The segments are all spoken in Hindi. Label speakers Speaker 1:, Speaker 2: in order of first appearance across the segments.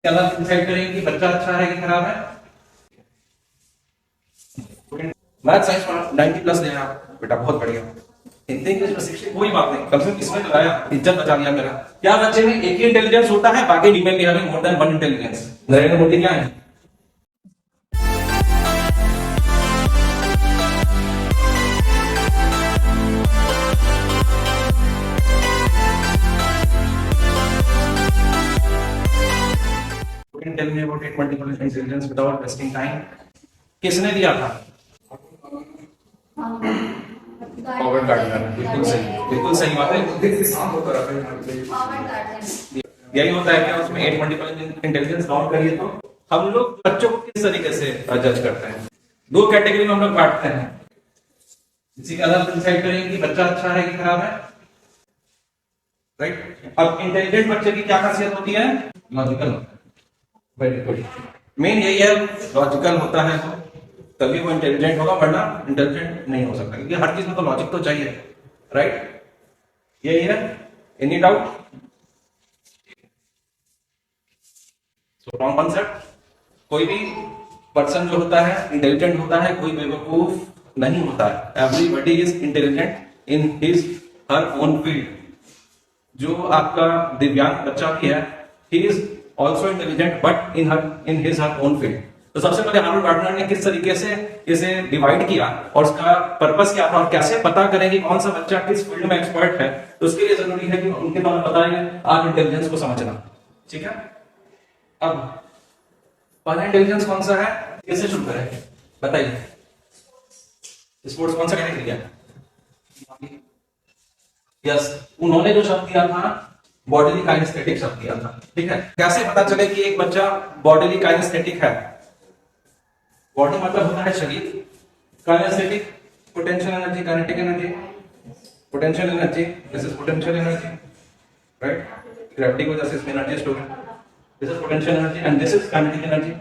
Speaker 1: अलग डिसाइड करेंगे कि बच्चा अच्छा है कि खराब है। मैथ साइंस में 90 प्लस ले आया बेटा, बहुत बढ़िया। हिंदी इंग्लिश में 60, कोई बात नहीं, कम से कम इसमें तो आया, इज्जत बचा लिया मेरा। क्या बच्चे में एक ही इंटेलिजेंस होता है, बाकी डी में भी हमें more than one intelligence. Narendra Modi क्या है? Tell me about 8 multiple intelligence without wasting time. किसने दिया था? Howard Gardner. बिल्कुल सही बात है। यही होता है कि उसमें 8 मल्टीपल इंटेलिजेंस काउंट करिए तो हम लोग बच्चों को किस तरीके से जज करते हैं? दो कैटेगरी में हम लोग बांटते हैं। इसी के आधार पर डिसाइड करेंगे कि बच्चा अच्छा है कि खराब है, राइट। अब इंटेलिजेंट बच्चे की क्या खासियत होती है? लॉजिकल होता है। Very good. मेन यही है, लॉजिकल होता है तभी वो इंटेलिजेंट होगा, वरना इंटेलिजेंट नहीं हो सकता, क्योंकि हर चीज में तो लॉजिक तो चाहिए, राइट। यही है। Any doubt? So wrong concept. कोई भी पर्सन जो होता है इंटेलिजेंट होता है, कोई बेवकूफ नहीं होता है। Everybody is intelligent in his her own field. जो आपका दिव्यांग बच्चा भी है, he is also intelligent but in his her own field. तो सबसे पहले हार्वर्ड गार्डनर ने किस तरीके से इसे डिवाइड किया और उसका पर्पस क्या था और कैसे पता करें कि कौन सा बच्चा किस फील्ड में एक्सपर्ट है, तो उसके लिए जरूरी है कि उनके द्वारा बताया आप इंटेलिजेंस को समझना, ठीक है। अब पहला इंटेलिजेंस कौन सा है, कैसे शुरू करें बताइए? स्पोर्ट्स कौन सा कैटेगरी है? यस, उन्होंने जो शब्द दिया था बॉडीली काइनेस्थेटिक शब्द दिया था, ठीक है। कैसे पता चले कि एक बच्चा बॉडीली काइनेस्थेटिक है? बॉडी मतलब होता है शरीर, kinesthetic potential energy, kinetic energy, potential energy, this is potential energy, right. Gravity की वजह से इसमें एनर्जी स्टोर है, this is potential energy and this is kinetic energy.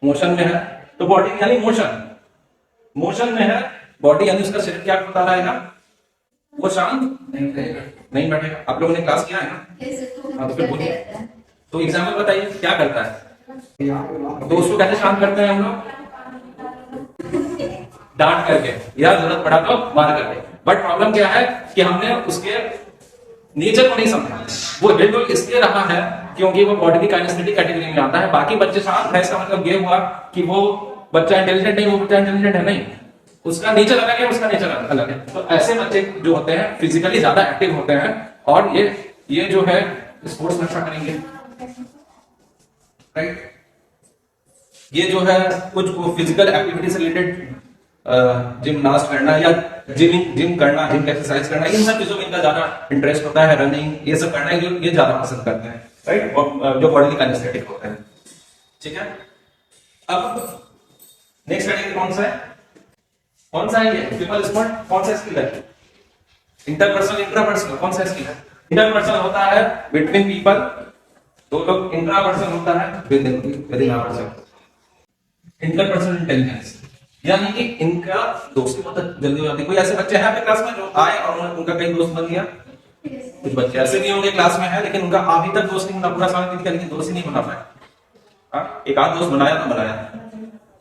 Speaker 1: Motion में है तो बॉडी यानी मोशन, मोशन में है बॉडी यानी उसका शरीर क्या करता रहेगा? वो शांत नहीं बैठेगा। आप लोगों ने क्लास किया है ना? हाँ, तो फिर बोलिए। तो एग्जाम्पल बताइए क्या करता है? तो उसको कैसे शांत करते हैं हम लोग? डांट करके, या जरूरत पड़ा तो मार करके। बट प्रॉब्लम क्या है कि हमने उसके नेचर को नहीं समझा। वो बिल्कुल इसलिए रहा है क्योंकि वो बॉडी की काइनेस्थेटिक कैटेगरी में आता है। बाकी बच्चे शांत है, इसका मतलब ये हुआ कि वो बच्चा इंटेलिजेंट नहीं, वो बच्चा इंटेलिजेंट है नहीं, उसका नेचर अलग है, उसका नेचर अलग है। तो ऐसे बच्चे जो होते हैं फिजिकली ज्यादा एक्टिव होते हैं और ये जो है स्पोर्ट्स में अच्छा करेंगे, राइट। ये जो है कुछ फिजिकल एक्टिविटी से रिलेटेड जिमनास्ट करना या जिम करना, जिम एक्सरसाइज करना, इन सब चीजों में इनका ज्यादा इंटरेस्ट होता है। रनिंग ये सब करना ये ज्यादा पसंद करते हैं, राइट, जो बॉडी काइनेस्थेटिक होते हैं, ठीक है। अब नेक्स्ट कैटेगरी कौन सा है? कौन सा है ये? पीपल स्मार्ट कौन सा स्किल है? इंटरपर्सनल, इंट्रापर्सनल कौन सा स्किल है? इंटरपर्सनल होता है बिटवीन पीपल, दो लोग। इंट्रापर्सनल होता है with in a person. Interpersonal intelligence यानी कि इनका दोस्ती बहुत जल्दी हो जाती है। कोई ऐसे बच्चे हैं आपके क्लास में जो आए और उनका कई दोस्त बन गया? कुछ बच्चे ऐसे भी होंगे क्लास में है लेकिन उनका अभी तक दोस्त नहीं बना, पूरा साल बीत गया लेकिन दोस्त ही नहीं बना पाया। एक आध दोस्त बनाया तो बनाया।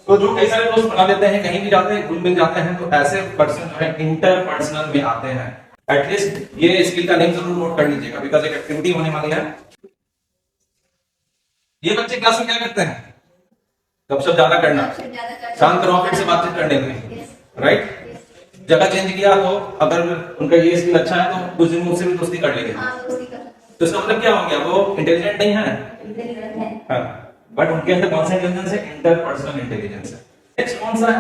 Speaker 1: तो जो कई सारे दोस्त बना लेते हैं, कहीं भी जाते हैं घुल मिल जाते हैं, तो ऐसे पर्सन जो है इंटरपर्सनल में आते हैं। एटलीस्ट ये स्किल का नेम जरूर नोट कर लीजिएगा बिकॉज एक एक्टिविटी होने वाली है। ये बच्चे क्लास में क्या करते हैं? गपशप ज्यादा करना, शांत रहो, फिर से बातचीत करने में, राइट। जगह चेंज किया तो अगर उनका ये स्किल अच्छा है तो कुछ दिन मुझसे भी दोस्ती कर लेंगे। तो इसका मतलब क्या हो गया? वो इंटेलिजेंट नहीं है, हाँ, बट उनके अंदर कौन सा इंटेलिजेंस है? इंटरपर्सनल इंटेलिजेंस है। नेक्स्ट कौन सा है?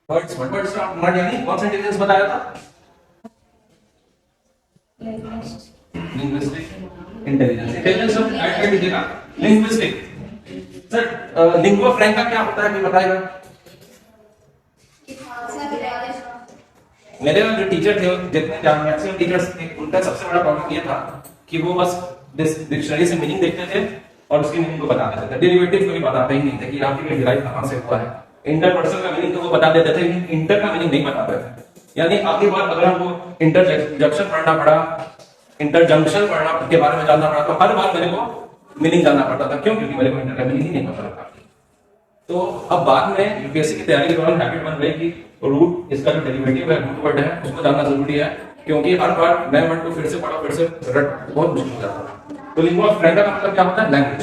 Speaker 1: वर्ड्स यानी कौन सा इंटेलिजेंस बताया था? Linguistic intelligence. इंटेलिजेंस सब ऐड कर दीजिएगा। लिंग्विस्टिक सर, लिंगुआ फ्रैंका क्या होता है? बताएगा। मेरे जो टीचर थे, जितने मैक्सिमम टीचर्स थे, उनका सबसे बड़ा प्रॉब्लम ये था कि वो बस डिक्शनरी से मीनिंग देखते थे और उसकी मीनिंग को बता देते थे। डेरिवेटिव को भी बताते ही नहीं थे कि आपकी डिराइव कहां से हुआ है। इंटरपर्सनल का मीनिंग तो वो बता देते थे लेकिन इंटर का मीनिंग नहीं बताते थे। यानी अगली बार अगर हमको इंटरजंक्शन पढ़ना पड़ा, इंटरजंक्शन पढ़ना के बारे में जानना पड़ा, तो हर बार मेरे को मीनिंग जानना पड़ता था। क्यों? क्योंकि मेरे को इंटर का मीनिंग ही नहीं पता था। तो अब बाद में यूपीएससी की तैयारी के दौरान हैबिट बन गई कि रूट, इसका जो डेरिवेटिव है, रूट वर्ड है, उसको जानना जरूरी है, क्योंकि हर बार नए वर्ड को फिर से पढ़ो, फिर से रट, बहुत मुश्किल हो जाता है। तो लिंगुआ फ्रैंका का मतलब क्या होता है? लैंग्वेज।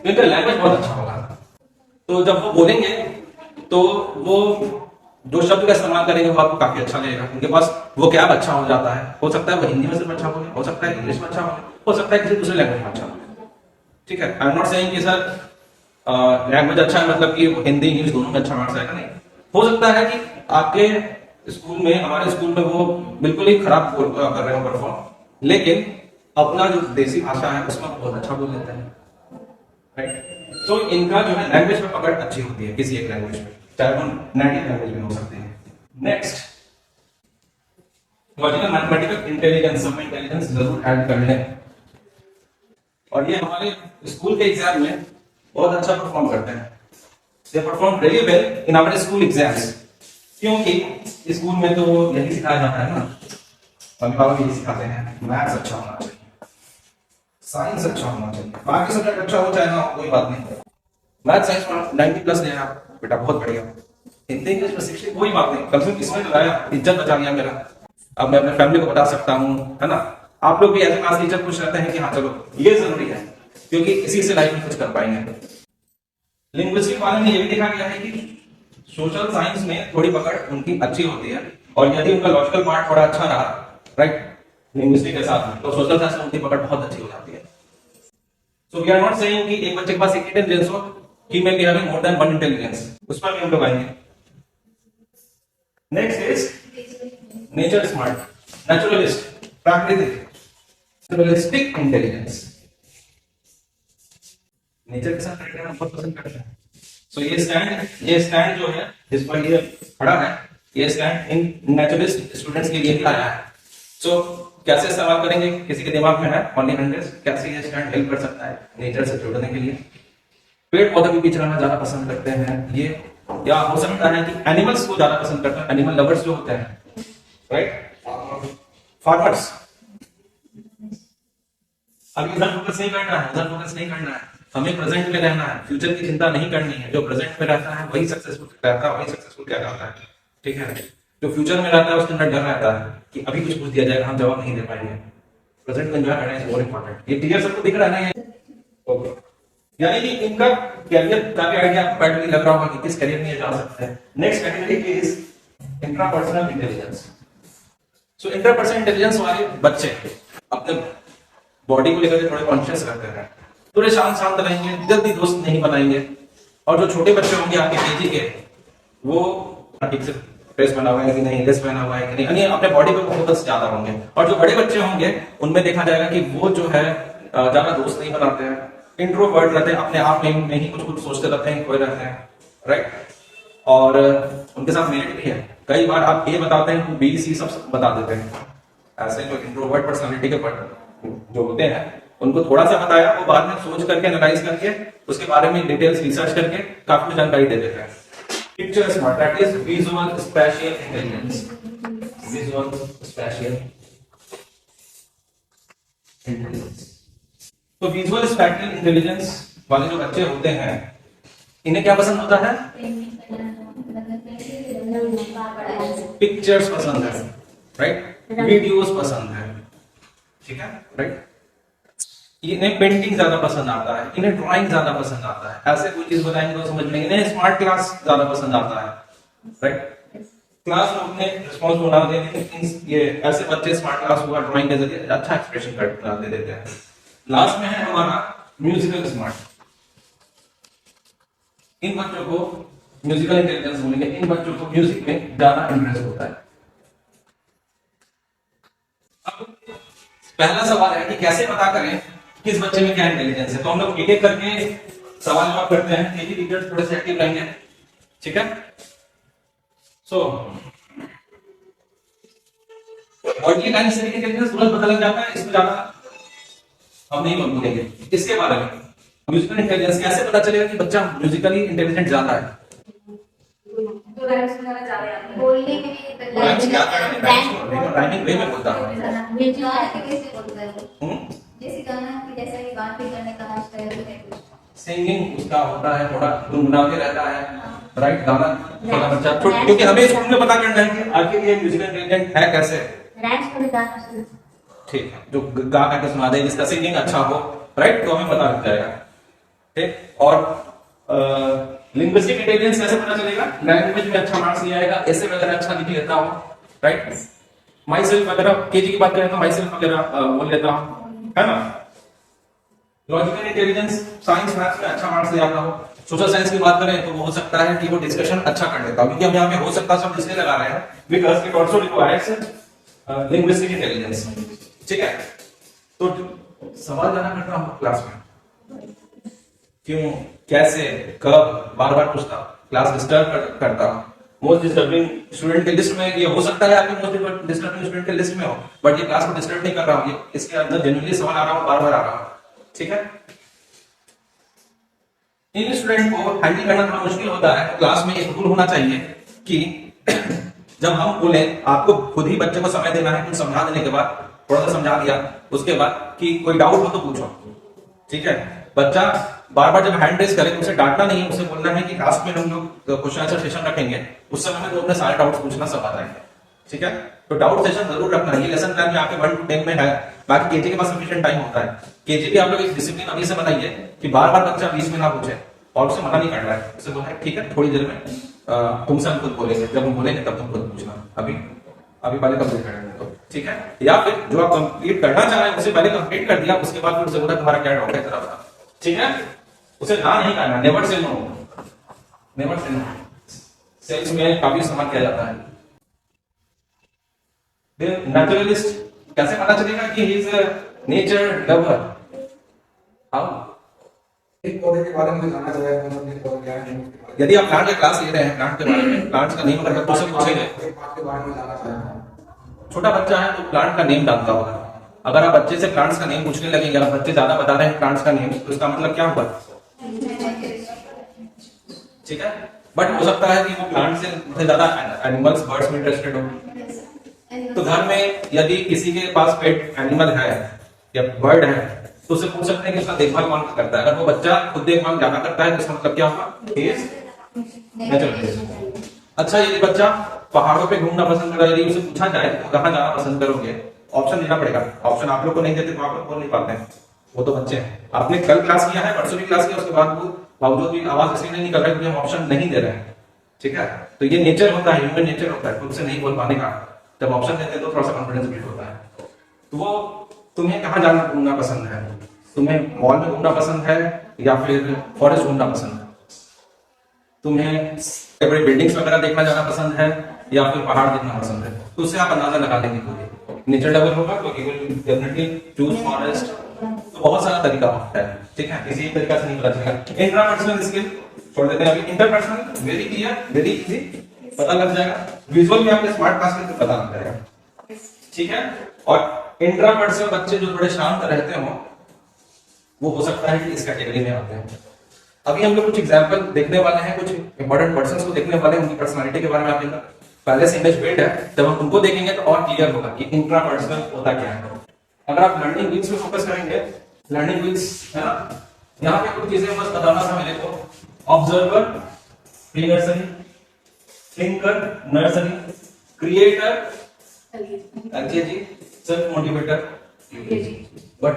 Speaker 1: तो इनका लैंग्वेज बहुत अच्छा होगा। तो जब वो बोलेंगे तो वो जो शब्द का इस्तेमाल करेंगे वो आपको काफी अच्छा लगेगा। उनके पास वो क्या अच्छा हो जाता है, हो सकता है वो हिंदी में सिर्फ अच्छा बोले, हो सकता है इंग्लिश में अच्छा बोले, हो सकता है किसी दूसरे लैंग्वेज में अच्छा बोले। ठीक है, आई एम नॉट सेइंग कि सर लैंग्वेज अच्छा है मतलब कि हिंदी इंग्लिश दोनों में अच्छा मार्क्स आएगा, नहीं। हो सकता है कि आपके स्कूल में, हमारे स्कूल में वो बिल्कुल ही खराब कर रहे हो परफॉर्म, लेकिन अपना जो देसी भाषा है उसमें बहुत अच्छा बोल लेते हैं, राइट। सो इनका जो है लैंग्वेज में पकड़ अच्छी होती है, किसी एक लैंग्वेज में, चाहे वो नेटिव लैंग्वेज में हो सकते हैं। नेक्स्ट, लॉजिकल मैथमेटिकल इंटेलिजेंस, सब में इंटेलिजेंस जरूर ऐड कर लें। और ये हमारे स्कूल के एग्जाम में बहुत अच्छा परफॉर्म करते हैं। They perform very well in our school exams, क्योंकि स्कूल में तो यही सिखाया जाता है ना, मम्मी पापा भी यही सिखाते हैं, मैथ्स अच्छा होना चाहिए, साइंस अच्छा होना चाहिए, बाकी सब्जेक्ट अच्छा हो चाहे ना हो कोई बात नहीं, मैथ साइंस में 90 प्लस लेना बेटा बहुत बढ़िया, हिंदी इंग्लिश में 60 कोई बात नहीं, कम से कम इसमें तो आया, इज्जत बचा लिया मेरा। अब मैं अपने फैमिली को बता सकता हूँ, है ना। आप लोग भी एज ए क्लास टीचर खुश रहते हैं कि हाँ चलो ये जरूरी है, क्योंकि इसी से लाइफ में कुछ कर पाएंगे। लिंग्विस्टिक वाले में ये भी देखा गया है कि सोशल साइंस में थोड़ी पकड़ उनकी अच्छी होती है, और यदि उनका लॉजिकल पार्ट थोड़ा अच्छा रहा, राइट, लिंग्विस्टिक के साथ में, तो सोशल साइंस में उनकी पकड़ बहुत अच्छी हो जाती है। So we are not saying कि एक बच्चे के पास एक इंटेलिजेंस हो, he may be having more than one intelligence, उस पर भी हम लोग आएंगे। Next is nature smart, naturalist, प्राकृतिक, नेचुरलिस्टिक इंटेलिजेंस, नेचर के साथ रहना बहुत पसंद करते हैं। सो ये स्टैंड जो है जिस पर ये खड़ा है, ये स्टैंड इन नेचुरलिस्ट स्टूडेंट्स के लिए आया है। सो कैसे इस्तेमाल करेंगे, किसी के दिमाग में है ओनली 100, कैसे ये स्टैंड हेल्प कर सकता है नेचर से जुड़ने के लिए। पेड़ पौधों के बीच रहना ज्यादा पसंद करते हैं ये, या हो सकता है कि एनिमल्स को ज्यादा पसंद करते हैं, एनिमल लवर्स जो होते हैं, राइट, फार्मर्स। अब इधर फोकस नहीं करना है, उधर फोकस नहीं करना है, हमें प्रेजेंट में रहना है, फ्यूचर की चिंता नहीं करनी है। जो प्रेजेंट में रहता है वही सक्सेसफुल रहता है, वही सक्सेसफुल क्या कहता है, ठीक है। जो फ्यूचर में रहता है उसके अंदर डर रहता है कि अभी कुछ पूछ दिया जाएगा हम जवाब नहीं दे पाएंगे। प्रेजेंट में एंजॉय करना इज मोर इंपॉर्टेंट। ये क्लियर सबको दिख रहा है ना? ओके, यानी कि इनका कैरियर का भी आइडिया आपको पैटर्न लग रहा होगा कि किस कैरियर में ये जा सकते हैं। Next category is intrapersonal intelligence. So intrapersonal intelligence वाले बच्चे अपने बॉडी को लेकर थोड़े कॉन्शियस रहते हैं, थोड़े शांत शांत रहेंगे, जल्दी दोस्त नहीं बनाएंगे। और जो छोटे बच्चे होंगे आपके केजी के, वो ठीक से ड्रेस बना हुआ है कि नहीं, ड्रेस पहना हुआ है कि नहीं, यानी अपने बॉडी पे फोकस ज्यादा होंगे। और जो बड़े बच्चे होंगे उनमें देखा जाएगा कि वो जो है ज्यादा दोस्त नहीं बनाते हैं, इंट्रोवर्ट रहते हैं, अपने आप में ही कुछ कुछ सोचते रहते हैं, खोए रहते हैं, राइट। और उनके साथ मेरिट भी है, कई बार आप ए बताते हैं तो बी सी सब बता देते हैं। ऐसे जो इंट्रोवर्ट पर्सनालिटी के जो होते हैं उनको थोड़ा सा बताया, वो बाद में सोच करके एनालाइज करके उसके बारे में डिटेल्स रिसर्च करके काफी जानकारी दे देते हैं। Picture smart, that is visual spatial intelligence, visual spatial intelligence. तो विजुअल स्पेशियल इंटेलिजेंस वाले जो बच्चे होते हैं इन्हें क्या पसंद होता है? पिक्चर्स पसंद है, राइट, वीडियोस पसंद है, ठीक है, राइट। इन्हें पेंटिंग ज्यादा पसंद आता है, इन्हें ड्राइंग ज्यादा पसंद आता है, ऐसे कोई चीज बताएंगे तो समझ लेंगे। इन्हें स्मार्ट क्लास ज्यादा पसंद आता है, राइट। क्लास में अपने रिस्पॉन्स बना देते, ये ऐसे बच्चे स्मार्ट क्लास हुआ ड्राइंग के जरिए अच्छा एक्सप्रेशन दे देते हैं। लास्ट में है हमारा म्यूजिकल स्मार्ट। इन बच्चों को म्यूजिकल इंटेलिजेंस बोलेंगे, इन बच्चों को म्यूजिक में ज्यादा इंटरेस्ट होता है। अब पहला सवाल है कि कैसे पता करें किस बच्चे में क्या इंटेलिजेंस है। तो हम लोग एक एक करके सवाल जवाब करते हैं, एक ही टीचर थोड़े से एक्टिव रहेंगे, ठीक है। सो बॉडी लाइन से इंटेलिजेंस तुरंत पता लग जाता है, इसमें ज्यादा हम नहीं बोलेंगे। इसके बारे में म्यूजिकल इंटेलिजेंस कैसे पता चलेगा कि बच्चा म्यूजिकली इंटेलिजेंट ज्यादा है?
Speaker 2: तो राइम्स वगैरह ज्यादा आते हैं बोलने में,
Speaker 1: राइमिंग वे में बोलता है।
Speaker 2: म्यूजिक कैसे बोलते हैं, जैसे गाना की जैसा कि बात भी करने का स्टाइल है कुछ।
Speaker 1: सिंगिंग उसका होता है थोड़ा गुनगुनाते रहता है, राइट। गाना थोड़ा बच्चा क्योंकि हमें स्कूल में पता करना है कि आखिर ये म्यूजिकल इंटेलिजेंट है कैसे।
Speaker 2: रैंच में भी गाना शुरू।
Speaker 1: ठीक है, जो गा करके सुना दे, जिसका सिंगिंग अच्छा हो, राइट, तो हमें पता लग जाएगा। ठीक, और लिंग्विस्टिक इंटेलिजेंस कैसे पता चलेगा? लैंग्वेज में अच्छा मार्क्स लिया आएगा, ऐसे वगैरह अच्छा लिख लेता हूं, राइट। माई सेल्फ वगैरह केजी की बात करें तो माई सेल्फ वगैरह बोल लेता हूं, है ना। लॉजिकल इंटेलिजेंस साइंस मैथ्स में अच्छा मार्क्स ले आता हो। सोशल साइंस की बात करें तो वो हो सकता है कि वो डिस्कशन अच्छा कर लेता हो, क्योंकि हम यहाँ पे हो सकता है सब इसलिए लगा रहे हैं because it also requires linguistic intelligence. ठीक है, तो सवाल जाना करता हूं क्लास में, क्यों, कैसे, कब, बार बार पूछता, क्लास डिस्टर्ब करता। मोस्ट डिस्टर्बिंग स्टूडेंट के लिस्ट में ये हो सकता है, आपके मोस्ट डिस्टर्बिंग स्टूडेंट के लिस्ट में हो, बट ये क्लास को डिस्टर्ब नहीं कर रहा हूं, ये इसके अंदर जेन्युइनली सवाल आ रहा हो, बार बार आ रहा हो। ठीक है, इन स्टूडेंट को हैंडल करना थोड़ा मुश्किल होता है, तो क्लास में एक रूल होना चाहिए कि जब हम बोले आपको खुद ही बच्चे को समय देना है, कुछ समझा देने के बाद थोड़ा सा समझा दिया, उसके बाद कि कोई डाउट हो तो पूछो। ठीक है, बच्चा बार बार जब हैंड रेज करे तो उसे डांटना नहीं है, उसे बोलना है कि क्लास में हम लोग क्वेश्चन आंसर सेशन रखेंगे, उस समय में तो अपने सारे डाउट्स पूछना सब आता है। ठीक है, तो डाउट सेशन जरूर रखना है। ये लेसन प्लान में आपके 1 to 10 में है, बाकी केजी के पास सफिशिएंट टाइम होता है। केजी भी आप लोग एक डिसिप्लिन अभी से बनाइए कि बार बार बच्चा बीच में ना पूछे, और उसे मना नहीं करना है, उसे बोलना है ठीक है थोड़ी देर में तुमसे हम खुद बोलेंगे, जब हम बोलेंगे तब तुम खुद पूछना, अभी पहले कंप्लीट करने दो। ठीक है, या फिर जो आप कंप्लीट करना चाह रहे हैं उसे पहले कंप्लीट कर दिया, उसके बाद फिर उसे बोला तुम्हारा क्या डाउट है जरा बता। ठीक है, उसे ना नहीं करना, never say no, never say no. Sales में काफी इस्तेमाल किया जाता है। नेचुरलिस्ट कैसे पता चलेगा कि he is nature lover? How?
Speaker 3: एक पौधे के बारे में जानना चाहेगा, मतलब पौधा क्या है।
Speaker 1: यदि आप प्लांट का क्लास ले रहे हैं, प्लांट के बारे में, प्लांट्स का नेम अगर बच्चों से पूछेंगे,
Speaker 3: एक बात के बारे में जानना चाहेगा।
Speaker 1: छोटा बच्चा है तो प्लांट का नेम जानता होगा। अगर आप बच्चे से प्लांट्स का नेम पूछने लगेंगे, अगर बच्चे ज्यादा बता रहे हैं प्लांट्स का नेम, तो इसका मतलब क्या होगा? ठीक है, बट हो सकता है कि वो प्लांट से ज्यादा एनिमल्स, बर्ड्स में इंटरेस्टेड हो। तो घर में यदि किसी के पास पेट एनिमल है या बर्ड है, तो उसे पूछ सकते हैं कि उसका देखभाल कौन करता है। अगर वो बच्चा खुद देखभाल ज्यादा करता है तो इसका मतलब क्या होगा? नेचुरलिस्ट। अच्छा, यदि बच्चा पहाड़ों पे घूमना पसंद कर, यदि उसे पूछा जाए कहाँ जाना पसंद करोगे, ऑप्शन देना पड़ेगा। ऑप्शन आप लोग को नहीं देते तो आप लोग बोल नहीं पाते हैं, वो तो बच्चे हैं। आपने कल क्लास किया है, परसों भी क्लास किया, उसके बाद बावजूद भी आवाज इसलिए नहीं निकल रहा है क्योंकि हम ऑप्शन नहीं दे रहे हैं। ठीक है, तो ये नेचर होता है, ह्यूमन नेचर होता है खुद से नहीं बोल पाने का। जब ऑप्शन देते हैं तो थोड़ा सा कॉन्फिडेंस बिल्ड होता है। तो वो तुम्हें कहाँ जाना घूमना पसंद है? तुम्हें मॉल में घूमना पसंद है या फिर फॉरेस्ट घूमना पसंद है? तुम्हें बड़ी बिल्डिंग्स वगैरह देखना जाना पसंद है या फिर पहाड़ देखना पसंद है? तो उससे आप अंदाजा लगा लेंगे खुद। नेचर लवर होगा तो he will definitely choose forest. तो बहुत सारा तरीका होता है। ठीक है, किसी एक तरीका से नहीं पता चलेगा। इंट्रापर्सनल स्किल छोड़ देते हैं अभी। Interpersonal very clear, very easy, पता लग जाएगा। विजुअल में आपने स्मार्ट क्लास में पता लग जाएगा। ठीक है, और इंट्रापर्सनल बच्चे जो थोड़े शांत रहते हो, वो हो सकता है कि इस कैटेगरी में आते हैं। अभी हम लोग कुछ एग्जांपल देखने वाले हैं, कुछ इंपॉर्टेंट पर्संस को देखने वाले हैं, उनकी पर्सनालिटी के बारे में आपके पहले से इमेज बिल्ड है। जब हम उनको देखेंगे तो और क्लियर होगा कि इंट्रापर्सनल होता क्या है। अगर आप लर्निंग व्हील्स पे फोकस करेंगे, लर्निंग व्हील्स है ना, यहाँ पे कुछ चीजें बस बताना था मेरे को। Observer, pre nursery, thinker, nursery, creator, LKG, self motivator, UKG. But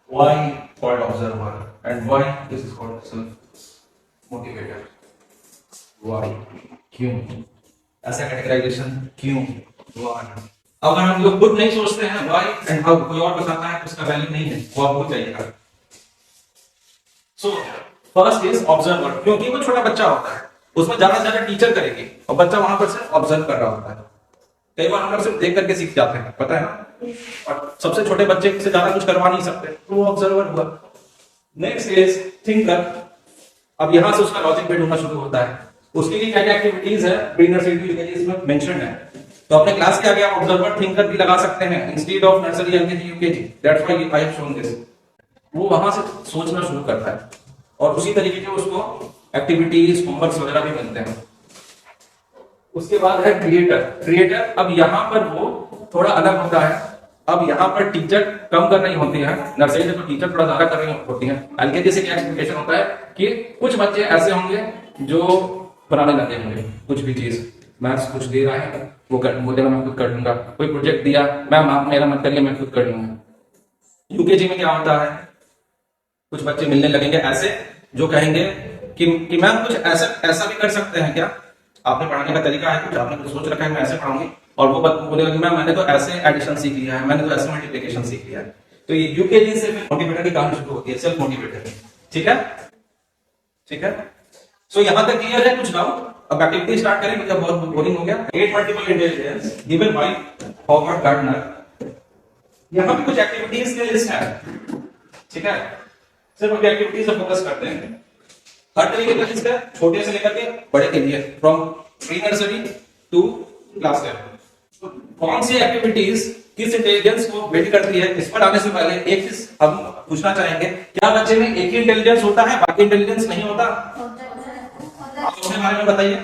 Speaker 1: why called observer and why this is called self motivator? Why? क्यों ऐसा कैटेगराइजेशन? क्यों? Why? अगर हम लोग खुद नहीं सोचते हैं why and how, कोई और बताता है तो उसका वैल्यू नहीं है, वो आपको चाहिएगा। So first is observer, क्योंकि वो छोटा बच्चा होता है, उसमें ज्यादा से ज्यादा टीचर करेगी और बच्चा वहां पर सिर्फ ऑब्जर्व कर रहा होता है। कई बार हम लोग सिर्फ देख करके सीख जाते हैं, पता है ना, और सबसे छोटे बच्चे से ज्यादा कुछ करवा नहीं सकते, तो वो ऑब्जर्वर हुआ। Next is thinker. अब यहां से उसका लॉजिक बिल्ड होना शुरू होता है। उसके लिए क्या क्या एक्टिविटीज है, प्री नर्सरी इसमें मेंशन है, तो अपने क्लास के आगे आप ऑब्जर्वर थिंकर भी लगा सकते हैं instead of nursery, LKG, UKG. That's why I have shown this. वो वहां से सोचना शुरू करता है और उसी तरीके के उसको एक्टिविटीज, होमवर्क वगैरह भी मिलते हैं। उसके बाद है क्रिएटर। क्रिएटर अब यहां पर वो थोड़ा अलग होता है। अब यहाँ पर टीचर कम कर रही होती है, नर्सरी से तो टीचर थोड़ा ज्यादा कर रही होती है। एलकेजी से क्या एक्सपेक्टेशन होता है कि कुछ बच्चे ऐसे होंगे जो बनाने लगे होंगे कुछ भी चीज, मैथ्स कुछ दे रहा है वो बोलेगा मैं खुद कर लूंगा, कोई प्रोजेक्ट दिया मैम आप मेरा मत करिए मैं खुद कर लूंगा। यूकेजी में क्या होता है, कुछ बच्चे मिलने लगेंगे ऐसे जो कहेंगे कि मैम कुछ ऐसा ऐसा भी कर सकते हैं क्या, आपने पढ़ाने का तरीका है कुछ, आपने कुछ सोच रखा है मैं ऐसे पढ़ाऊंगी, और वो बोलेगा कि मैम मैंने तो ऐसे एडिशन सीख लिया है, मैंने तो ऐसे मल्टीप्लिकेशन सीख लिया है। तो ये यूकेजी से मोटिवेटर की कहानी शुरू होती है, सेल्फ मोटिवेटर। ठीक है, ठीक है। सो यहां तक क्लियर है, कुछ डाउट? अब एक्टिविटी स्टार्ट करें क्योंकि बहुत बोरिंग हो गया। 8 multiple intelligence given by Howard Gardner. यहां पे कुछ एक्टिविटीज की लिस्ट है, ठीक है। सिर्फ अभी एक्टिविटीज पे फोकस करते हैं। हर तरीके की लिस्ट है, छोटे से लेकर के बड़े के लिए, from pre nursery to class 10। कौन सी एक्टिविटीज किस इंटेलिजेंस को बिल्ड करती है, इस पर आने से पहले एक चीज हम पूछना चाहेंगे, क्या बच्चे में एक ही इंटेलिजेंस होता है बाकी इंटेलिजेंस नहीं होता? आप अपने बारे में बताइए।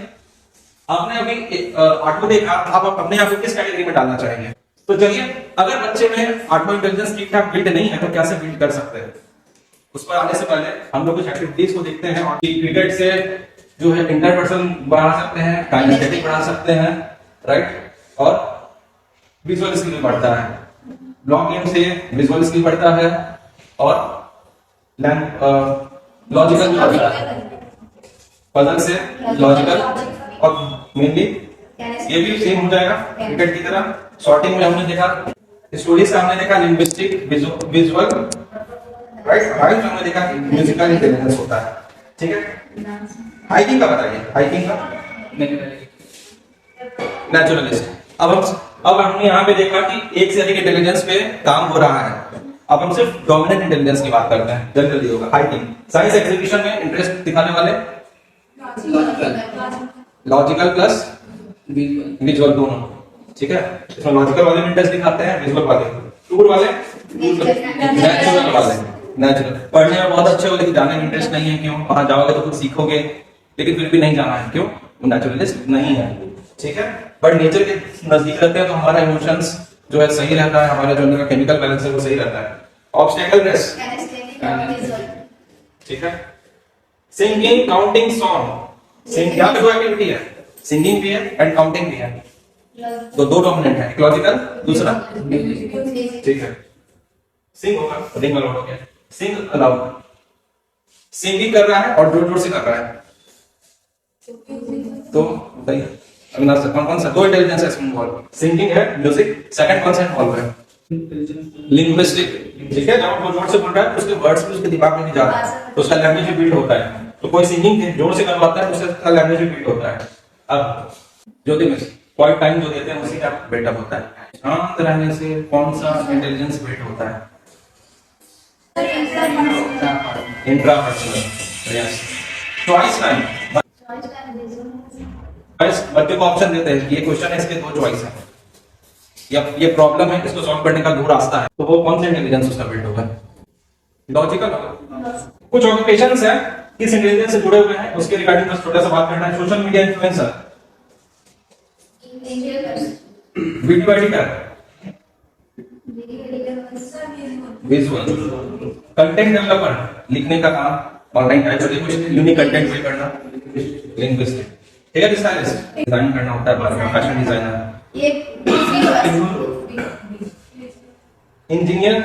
Speaker 1: आपने अभी 8वां देखा, आप अपने आप को किस कैटेगरी में डालना चाहेंगे? तो चलिए, अगर बच्चे में 8वां इंटेलिजेंस ठीक ठाक बिल्ड नहीं है तो कैसे बिल्ड कर सकते हैं, उस पर आने से पहले हम लोग कुछ एक्टिविटीज को देखते हैं। और क्रिकेट से जो है इंटरपर्सनल बढ़ा सकते हैं, काइनेस्थेटिक बढ़ा सकते हैं, राइट, और विजुअल स्किल भी बढ़ता है। ब्लॉक गेम से विजुअल स्किल बढ़ता है और लॉजिकल भी बढ़ता है, पजल से लॉजिकल, और मेनली ये भी सेम हो जाएगा क्रिकेट की तरह। शॉर्टिंग में हमने देखा, स्टोरीज का हमने देखा लिंग्विस्टिक, विजुअल, राइट, राइट हमने देखा म्यूजिकल इंटेलिजेंस होता है, ठीक है। हाइकिंग का बताइए, हाइकिंग का नेचुरलिस्ट। अब हमने यहाँ पे देखा कि एक से अधिक इंटेलिजेंस पे काम हो रहा है। अब हम सिर्फ डोमिनेंट इंटेलिजेंस की बात करते हैं, जनरली होगा हाइकिंग। साइंस एग्जीबिशन में इंटरेस्ट दिखाने वाले लॉजिकल प्लस विजुअल दोनों, ठीक है। इसमें लॉजिकल वाले इंटरेस्ट दिखाते हैं, विजुअल वाले, टूर वाले नेचुरल वाले, नेचुरल। पढ़ने में बहुत अच्छे हो लेकिन जाने में इंटरेस्ट नहीं है, क्यों? वहां जाओगे तो कुछ सीखोगे लेकिन फिर भी नहीं जाना है, क्यों? वो नेचुरलिस्ट नहीं है, ठीक है। बट नेचर के नजदीक रहते हैं तो हमारा इमोशंस जो है सही रहता है, हमारा जो अंदर का केमिकल बैलेंस है वो सही रहता है। ऑब्स्टेकल रेस, ठीक है। Singing, counting, song. यहाँ पे दो एक्टिविटी है, सिंगिंग भी है एंड काउंटिंग भी है, तो दो डोमिनेंट है, एक लॉजिकल, दूसरा, ठीक है। सिंग होगा, रिंग अलाउड हो गया, सिंग अलाउड, सिंगिंग कर रहा है और जोर जोर से कर रहा है, तो बताइए अविनाश कौन कौन सा दो इंटेलिजेंस है इसमें इन्वॉल्व? सिंगिंग है, म्यूजिक, सेकंड कौन सा इन्वॉल्व है? लिंग्विस्टिक, ठीक है। जब वो जोर से बोल रहा है तो उसके वर्ड्स भी उसके दिमाग में नहीं जा रहा है, तो उसका लैंग्वेज भी बिल्ड होता है। तो कोई सिंगिंग जोर से करवाता है तो उसका लैंग्वेज भी बिल्ड होता है। अब जो क्वाइट टाइम जो देते हैं उसी का बिल्डअप होता है। शांत रहने से कौन सा इंटेलिजेंस बिल्ड होता है? Intrapersonal, yes. चॉइस टाइम, बच्चे को ऑप्शन देते हैं, ये क्वेश्चन है इसके दो चॉइस है, या ये प्रॉब्लम है इसको सॉल्व करने का दो रास्ता है, तो वो कौन सा इंटेलिजेंस उसका बिल्ड होगा? लॉजिकल। कुछ ऑक्यूपेशंस है किस इंटेलिजेंस से जुड़े हुए हैं उसके रिगार्डिंग बस छोटा सा बात करना है। Social media influencer, video editor, visual, content developer, लिखने का काम, ऑनलाइन टाइप से कुछ यूनिक कंटेंट बिल्ड करना, लिंग्विस्टिक, ठीक है। स्टाइलिस्ट, डिजाइन करना होता है बारे में, फैशन डिजाइनर, इंजीनियर,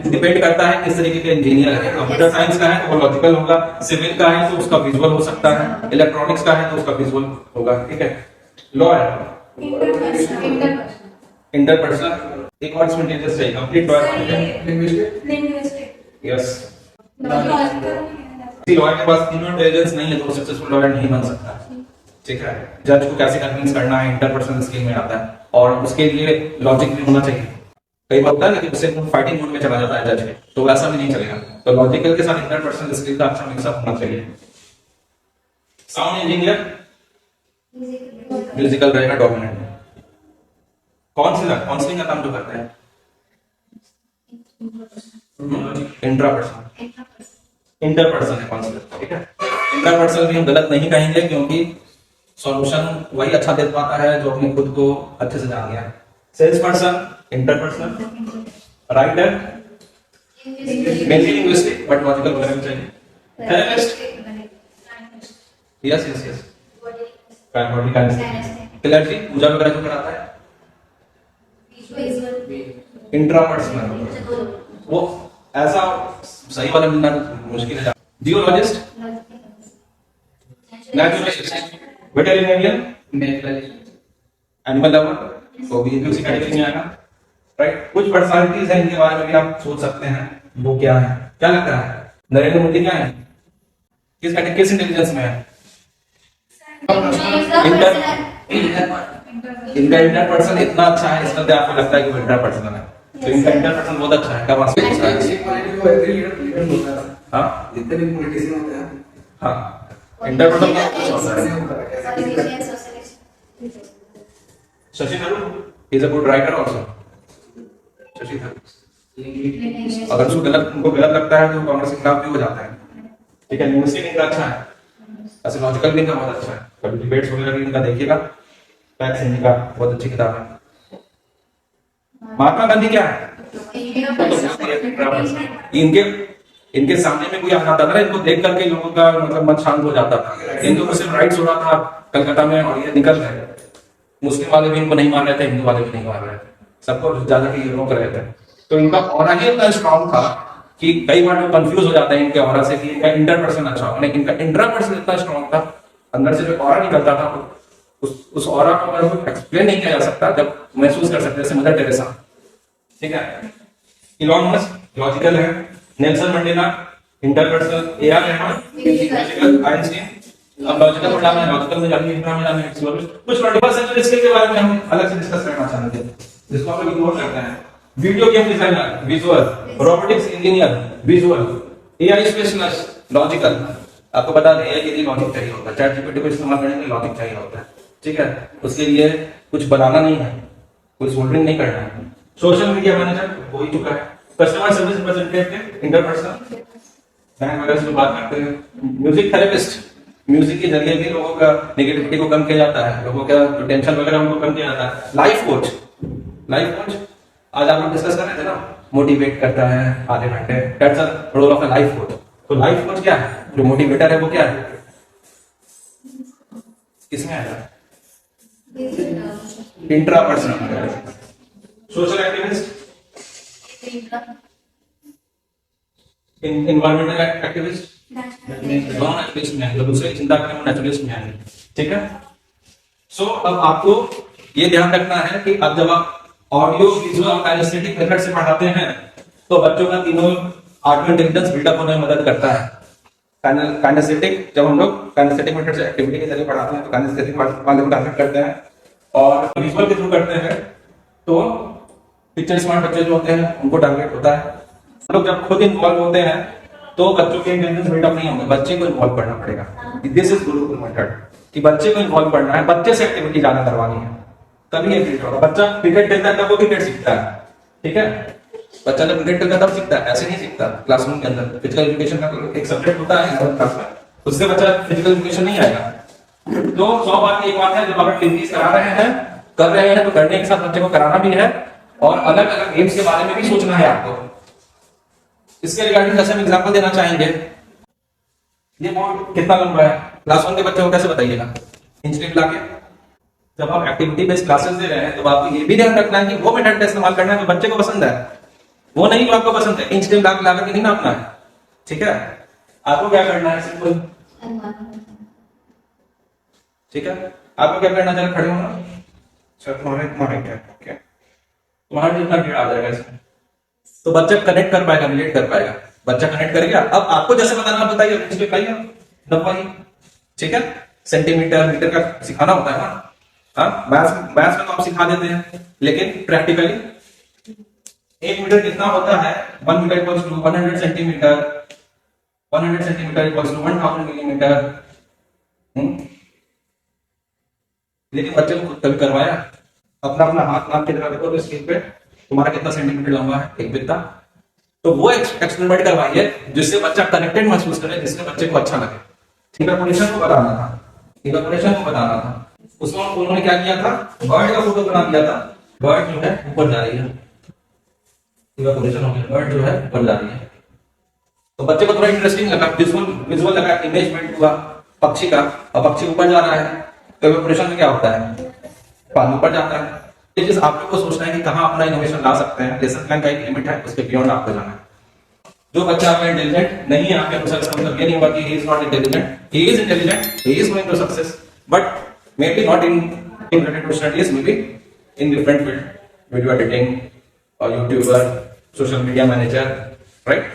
Speaker 1: डिपेंड करता है किस तरीके के इंजीनियर है। कंप्यूटर साइंस का है तो वो लॉजिकल होगा, सिविल का है तो उसका विजुअल हो सकता है, इलेक्ट्रॉनिक्स का है तो उसका विजुअल होगा, ठीक है। लॉयर, इंटरपर्सनल, एक और इसमें इंटेलिजेंस चाहिए, कंप्लीट
Speaker 2: लिंग्विस्टिक,
Speaker 1: यस। लॉयर के पास तीनों इंटेलिजेंस नहीं है तो सक्सेसफुल लॉयर नहीं बन सकता, ठीक है। जज को कैसे कन्विंस करना है इंटरपर्सनल स्किल में आता है, और उसके लिए लॉजिक भी होना चाहिए। कई बार होता है ना कि उससे फाइटिंग मोड में चला जाता है जज के, तो वैसा भी नहीं चलेगा, तो लॉजिकल के साथ इंटरपर्सनल स्किल का अच्छा मिक्सअप होना चाहिए। साउंड इंजीनियर, म्यूजिकल रहेगा डोमिनेंट। काउंसलिंग का काम जो करता है इंटरपर्सनल है काउंसलर, ठीक है। इंटरपर्सनल भी हम गलत नहीं कहेंगे क्योंकि सॉल्यूशन वही अच्छा दे पाता है जो अपने खुद को अच्छे से जान गया। Sales person, interpersonal, writer, mainly linguistic but logical होना भी चाहिए। Therapist, yes yes yes, body kinesis, clergy, पूजा वगैरह जो कराता है। इंट्रापर्सनल, वो ऐसा सही वाला मिलना मुश्किल है। जियोलॉजिस्ट, नेचुरलिस्ट, वेटरिनेरियन, एनिमल लवर, तो भी उसी कैटेगरी में आएगा, राइट। कुछ पर्सनालिटीज हैं इनके बारे में भी आप सोच सकते हैं वो क्या है। क्या लगता है नरेंद्र मोदी क्या है, किस कैटेगरी, किस इंटेलिजेंस में है? इनका इंटरपर्सन इतना अच्छा है, इस वजह आपको लगता है कि वो इंटरपर्सनल है, तो इनका इंटरपर्सन बहुत अच्छा है। कब अच्छा है? हाँ
Speaker 3: जितने भी पॉलिटिशियन होते हैं,
Speaker 1: हाँ, इंटरपर्सन का अच्छा होता है। Shashi Tharoor is a good writer also. Shashi Tharoor, अगर उनको गलत लगता है तो कांग्रेस के खिलाफ भी हो जाता है, ठीक है। लिंग्विस्टिक इनका अच्छा है, ऐसे लॉजिकल भी इनका बहुत अच्छा है। कभी डिबेट्स वगैरह भी इनका देखिएगा, फैक्ट्स इनका बहुत अच्छी किताब है। महात्मा गांधी क्या है? इनके सामने में कोई आ जाता था ना, इनको देख करके लोगों का मतलब मन शांत हो जाता था। इनको तो सिर्फ राइट्स हो रहा था कलकत्ता में और ये निकल गए। मुस्लिम वाले भी इनको नहीं मार रहे थे, हिंदू वाले भी नहीं मार रहे थे, सबको ज्यादा की रोक रहे थे। तो इनका ऑरा ही इतना स्ट्रॉन्ग था कि कई बार लोग कंफ्यूज हो जाते हैं इनके ऑरा से कि इनका इंटरपर्सन अच्छा हो, लेकिन इनका इंट्रापर्सन इतना स्ट्रॉन्ग था, अंदर से जो ऑरा निकलता था उस ऑरा को अगर एक्सप्लेन नहीं किया जा सकता, जब महसूस कर सकते जैसे मदर टेरेसा, ठीक है। इलॉन मस्क लॉजिकल है, Nelson Mandela interpersonal, AR Rahman logical, Einstein अब लॉजिकल पढ़ा है, लॉजिकल में जानिए, इंफ्रा में जानिए, कुछ 21st सेंचुरी स्किल के बारे में हम अलग से डिस्कस करना चाहते हैं, जिसको आप लोग इग्नोर करते हैं। Video game designer visual, robotics engineer visual, AI specialist logical. आपको बता दें एआई के लिए लॉजिक चाहिए होता है, चैट जीपीटी को इस्तेमाल करने के लिए लॉजिक चाहिए होता है, ठीक है। उसके लिए कुछ बनाना नहीं है, कुछ सोल्डरिंग नहीं करना है। सोशल मीडिया मैनेजर हो ही चुका है। Customer service representative interpersonal, bank वगैरह से बात करते हैं। म्यूजिक थेरेपिस्ट, म्यूजिक के जरिए भी लोगों का नेगेटिविटी को कम किया जाता है, लोगों का जो टेंशन वगैरह उनको कम किया जाता है। लाइफ कोच, लाइफ कोच आज आप लोग डिस्कस कर रहे थे ना, मोटिवेट करता है आधे घंटे, that's a role of a life coach. तो लाइफ कोच क्या है, जो मोटिवेटर है वो क्या है, किसमें आएगा? Intrapersonal. Social activist, environmental activist, दोनों नेचुरलिस्ट में आएंगे, दूसरे चिंता करें वो नेचुरलिस्ट में आएंगे, ठीक है। सो अब आपको ये ध्यान रखना है कि अब जब आप ऑडियो विजुअल और काइनेस्थेटिक मेथड से पढ़ाते हैं तो बच्चों का तीनों आर्टिफिशियल इंटेलिजेंस बिल्डअप होने में मदद करता है। काइनेस्थेटिक, जब हम लोग काइनेस्थेटिक मेथड से एक्टिविटी के जरिए पढ़ाते हैं तो काइनेस्थेटिक वाले को टारगेट करते हैं, और विजुअल के थ्रू करते हैं तो पिक्चर स्मार्ट बच्चे जो होते हैं उनको टारगेट होता है। हम लोग जब खुद इन्वॉल्व होते हैं तो बच्चों के इंटेलिजेंस बिल्डअप नहीं होंगे, बच्चे को इन्वॉल्व करना पड़ेगा। दिस इज गुरुकुल मेथड कि बच्चे को इन्वॉल्व करना है, बच्चे से एक्टिविटी ज्यादा करवानी है, तभी ये क्रिएट होगा। बच्चा क्रिकेट खेलता है तब वो क्रिकेट सीखता है, ठीक है। बच्चा जब क्रिकेट खेलता है तब सीखता है, ऐसे नहीं सीखता। क्लासरूम के अंदर फिजिकल एजुकेशन का एक सब्जेक्ट होता है क्लास में, उससे बच्चा फिजिकल एजुकेशन नहीं आएगा। तो 100 बात की एक बात है, जब आप एक्टिविटीज करा रहे हैं, कर रहे हैं, तो करने के साथ बच्चे को कराना भी है और अलग अलग गेम्स के बारे में भी सोचना है आपको। इसके रिगार्डिंग जैसे हम एग्जांपल देना चाहेंगे, ये बोर्ड कितना लंबा है, क्लास 1 के बच्चे को कैसे बताइएगा? इंच टेप लाके। जब आप एक्टिविटी बेस्ड क्लासेस दे रहे हैं तो आपको ये भी ध्यान रखना है कि वो मेथड का इस्तेमाल करना है जो बच्चे को पसंद है, वो नहीं जो आपको पसंद है। इंच टेप ला करके नहीं नापना है, ठीक है। आपको क्या करना है, सिंपल, ठीक है। आपको क्या करना है, जरा खड़े होना, तुम्हारा जितना डेढ़ आ जाएगा इसमें, तो बच्चा कनेक्ट कर पाएगा, रिलेट कर पाएगा। बच्चा कनेक्ट कर गया, अब आपको जैसे बताना बताइए, इंच टेप लाइए, नपवाइए, ठीक है। सेंटीमीटर मीटर का सिखाना होता है ना, हाँ, मैथ्स में तो आप सिखा देते हैं, लेकिन प्रैक्टिकली 1 मीटर कितना होता है, 1 metre equals to 100 centimetre, 100 centimetre equals to 1000 millimetre. लेकिन बच्चे को खुद कभी करवाया, अपना अपना हाथ नाप के जरा देखो तो स्क्रीन पे तुम्हारा कितना सेंटीमीटर लंबा है, एक बित्ता, तो वो एक्सपेरिमेंट करवाइए जिससे बच्चा कनेक्टेड महसूस करे, जिससे बच्चे को अच्छा लगे, ठीक है। पोजीशन को बताना था, इवेपोरेशन को बताना था। उसमें उन्होंने क्या किया था, बर्ड का फोटो बना दिया था, बर्ड जो है ऊपर जा रही है, इवेपोरेशन हो गया, बर्ड जो है ऊपर जा रही है। तो बच्चे को थोड़ा इंटरेस्टिंग लगा, विजुअल लगा, इमेजमेंट हुआ पक्षी का, और पक्षी ऊपर जा रहा है। तो इवेपोरेशन में क्या होता है, पानी ऊपर जाता है। ये चीज आप लोग को सोचना है कि कहाँ अपना इनोवेशन ला सकते हैं। लेसन प्लान का एक लिमिट है, उसके बियॉन्ड आपको जाना है। जो बच्चा आपका इंटेलिजेंट नहीं है, आपके अनुसार इसका मतलब ये नहीं होगा कि he is not intelligent, he is intelligent, he is going to success, but may be not in related to studies, may be in different field, video editing और youtuber, social media manager, right.